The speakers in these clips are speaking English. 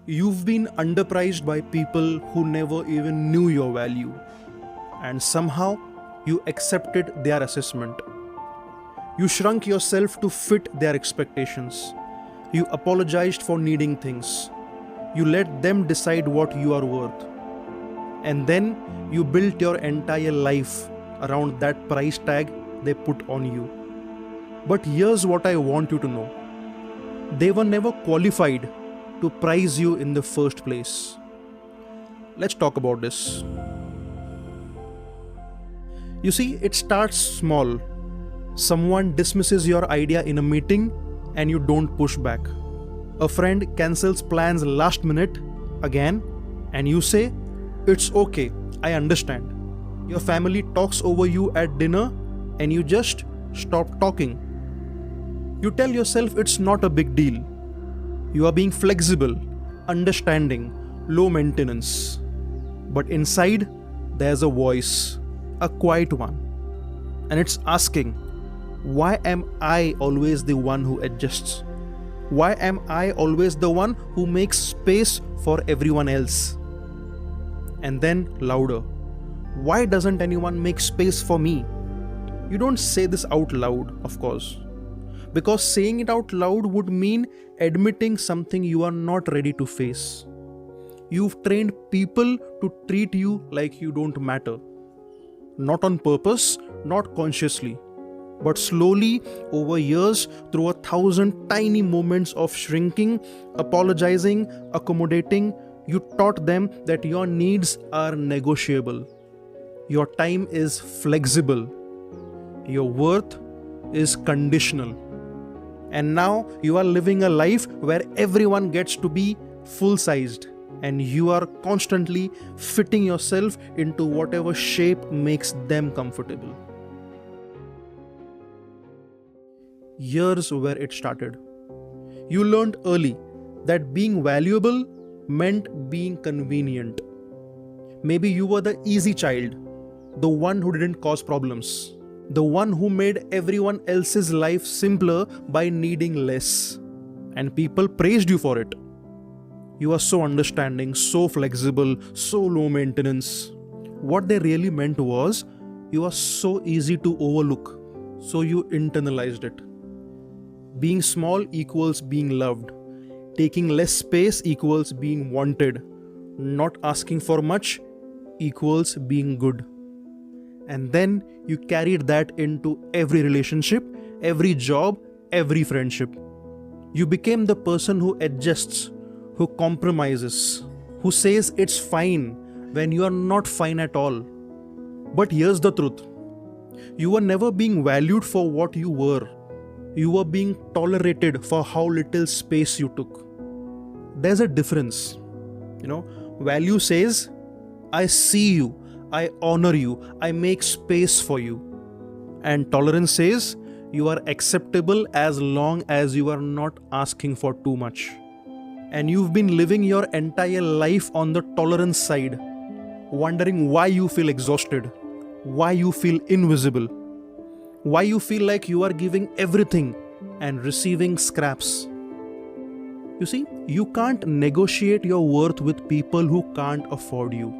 You've been underpriced by people who never even knew your value, and somehow you accepted their assessment. You shrunk yourself to fit their expectations. You apologized for needing things. You let them decide what you are worth. And then you built your entire life around that price tag they put on you. But here's what I want you to know: they were never qualified to prize you in the first place. Let's talk about this. You see, it starts small. Someone dismisses your idea in a meeting and you don't push back. A friend cancels plans last minute again and you say, "It's okay, I understand." Your family talks over you at dinner and you just stop talking. You tell yourself it's not a big deal. You are being flexible, understanding, low maintenance. But inside, there's a voice, a quiet one. And it's asking, why am I always the one who adjusts? Why am I always the one who makes space for everyone else? And then louder, why doesn't anyone make space for me? You don't say this out loud, of course, because saying it out loud would mean admitting something you are not ready to face. You've trained people to treat you like you don't matter. Not on purpose, not consciously, but slowly over years through 1,000 tiny moments of shrinking, apologizing, accommodating. You taught them that your needs are negotiable. Your time is flexible. Your worth is conditional. And now you are living a life where everyone gets to be full-sized and you are constantly fitting yourself into whatever shape makes them comfortable. Here's where it started. You learned early that being valuable meant being convenient. Maybe you were the easy child, the one who didn't cause problems, the one who made everyone else's life simpler by needing less. And people praised you for it. You are so understanding, so flexible, so low maintenance. What they really meant was, you are so easy to overlook, so you internalized it. Being small equals being loved. Taking less space equals being wanted. Not asking for much equals being good. And then you carried that into every relationship, every job, every friendship. You became the person who adjusts, who compromises, who says it's fine when you are not fine at all. But here's the truth. You were never being valued for what you were. You were being tolerated for how little space you took. There's a difference. Value says, I see you, I honor you, I make space for you. And tolerance says, you are acceptable as long as you are not asking for too much. And you've been living your entire life on the tolerance side, wondering why you feel exhausted, why you feel invisible, why you feel like you are giving everything and receiving scraps. You see, you can't negotiate your worth with people who can't afford you.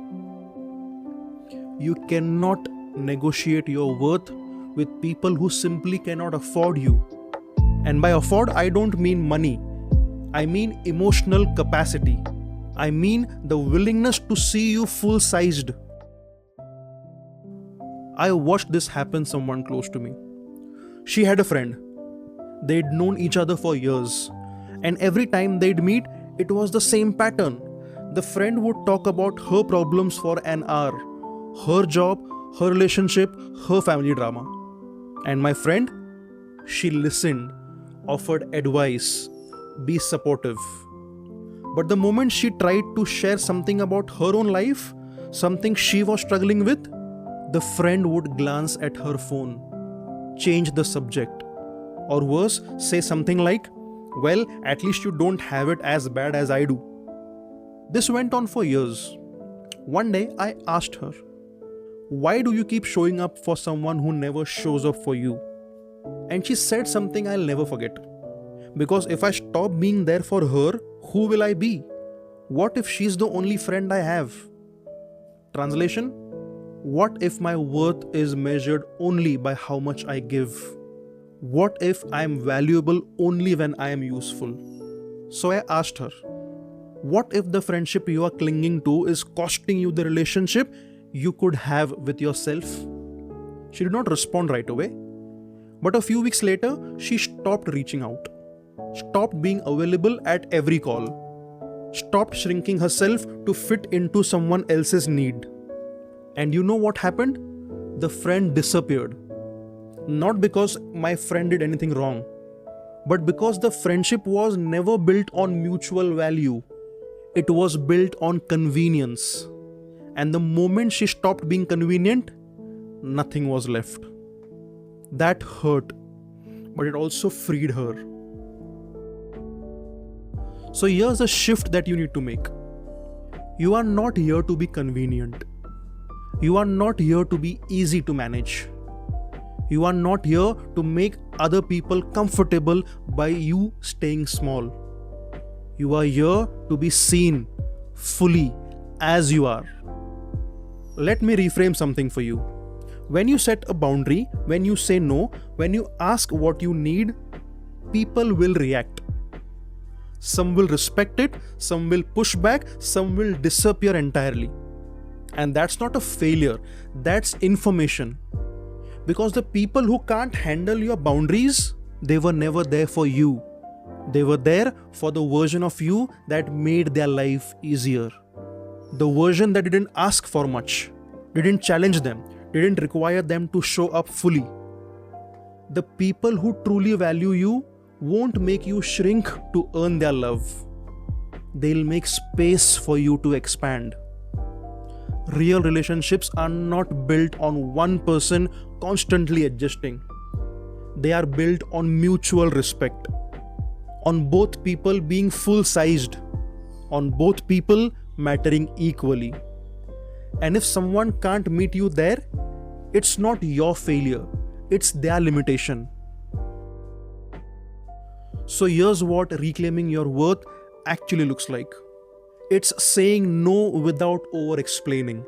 You cannot negotiate your worth with people who simply cannot afford you. And by afford, I don't mean money. I mean emotional capacity. I mean the willingness to see you full-sized. I watched this happen to someone close to me. She had a friend. They'd known each other for years. And every time they'd meet, it was the same pattern. The friend would talk about her problems for an hour. Her job, her relationship, her family drama. And my friend, she listened, offered advice, be supportive. But the moment she tried to share something about her own life, something she was struggling with, the friend would glance at her phone, change the subject, or worse, say something like, "Well, at least you don't have it as bad as I do." This went on for years. One day I asked her, "Why do you keep showing up for someone who never shows up for you?" And she said something I'll never forget. Because if I stop being there for her, who will I be? What if she's the only friend I have? Translation: what if my worth is measured only by how much I give? What if I am valuable only when I am useful? So I asked her, what if the friendship you are clinging to is costing you the relationship you could have with yourself? She did not respond right away. But a few weeks later, she stopped reaching out, stopped being available at every call, stopped shrinking herself to fit into someone else's need. And you know what happened? The friend disappeared. Not because my friend did anything wrong, but because the friendship was never built on mutual value. It was built on convenience. And the moment she stopped being convenient, nothing was left. That hurt, but it also freed her. So here's a shift that you need to make. You are not here to be convenient. You are not here to be easy to manage. You are not here to make other people comfortable by you staying small. You are here to be seen fully as you are. Let me reframe something for you. When you set a boundary, when you say no, when you ask what you need, people will react. Some will respect it, some will push back, some will disappear entirely. And that's not a failure, that's information. Because the people who can't handle your boundaries, they were never there for you. They were there for the version of you that made their life easier. The version that didn't ask for much, didn't challenge them, didn't require them to show up fully. The people who truly value you won't make you shrink to earn their love. They'll make space for you to expand. Real relationships are not built on one person constantly adjusting. They are built on mutual respect, on both people being full-sized, on both people mattering equally. And if someone can't meet you there, it's not your failure, it's their limitation. So here's what reclaiming your worth actually looks like. It's saying no without over-explaining.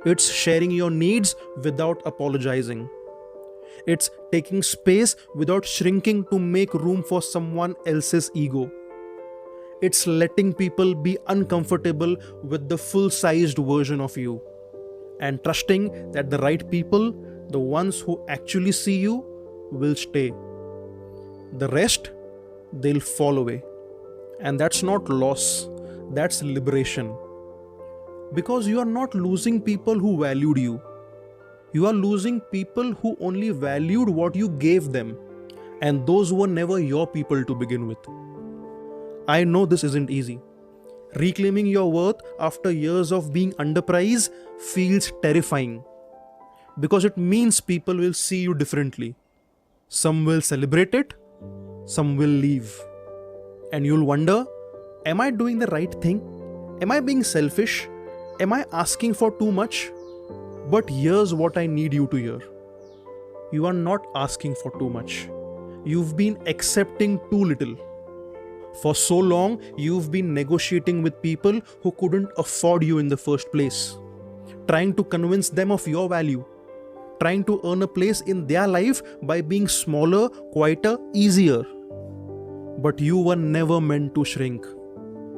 It's sharing your needs without apologizing. It's taking space without shrinking to make room for someone else's ego. It's letting people be uncomfortable with the full-sized version of you, and trusting that the right people, the ones who actually see you, will stay. The rest, they'll fall away. And that's not loss, that's liberation. Because you are not losing people who valued you. You are losing people who only valued what you gave them, and those were never your people to begin with. I know this isn't easy. Reclaiming your worth after years of being underpriced feels terrifying, because it means people will see you differently. Some will celebrate it, some will leave. And you'll wonder, am I doing the right thing? Am I being selfish? Am I asking for too much? But here's what I need you to hear. You are not asking for too much. You've been accepting too little. For so long, you've been negotiating with people who couldn't afford you in the first place, trying to convince them of your value, trying to earn a place in their life by being smaller, quieter, easier. But you were never meant to shrink.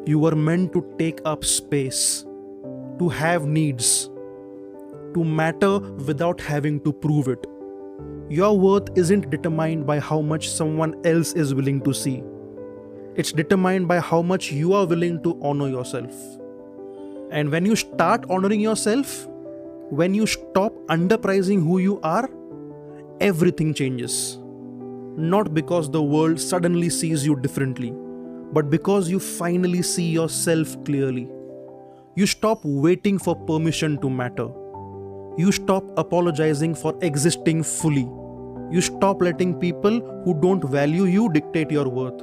You were meant to take up space, to have needs, to matter without having to prove it. Your worth isn't determined by how much someone else is willing to see. It's determined by how much you are willing to honor yourself. And when you start honoring yourself, when you stop underpricing who you are, everything changes. Not because the world suddenly sees you differently, but because you finally see yourself clearly. You stop waiting for permission to matter. You stop apologizing for existing fully. You stop letting people who don't value you dictate your worth.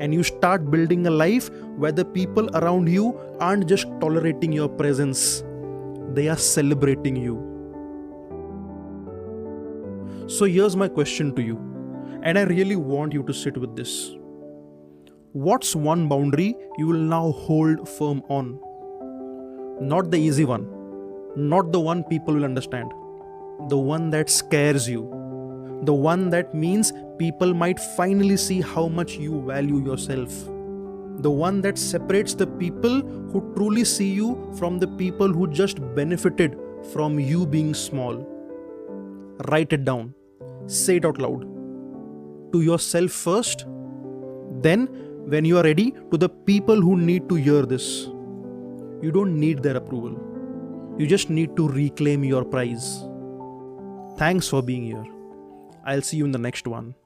And you start building a life where the people around you aren't just tolerating your presence, they are celebrating you. So here's my question to you, and I really want you to sit with this. What's one boundary you will now hold firm on? Not the easy one, not the one people will understand, the one that scares you, the one that means people might finally see how much you value yourself, the one that separates the people who truly see you from the people who just benefited from you being small. Write it down, say it out loud. To yourself first, then, when you are ready, to the people who need to hear this. You don't need their approval. You just need to reclaim your prize. Thanks for being here. I'll see you in the next one.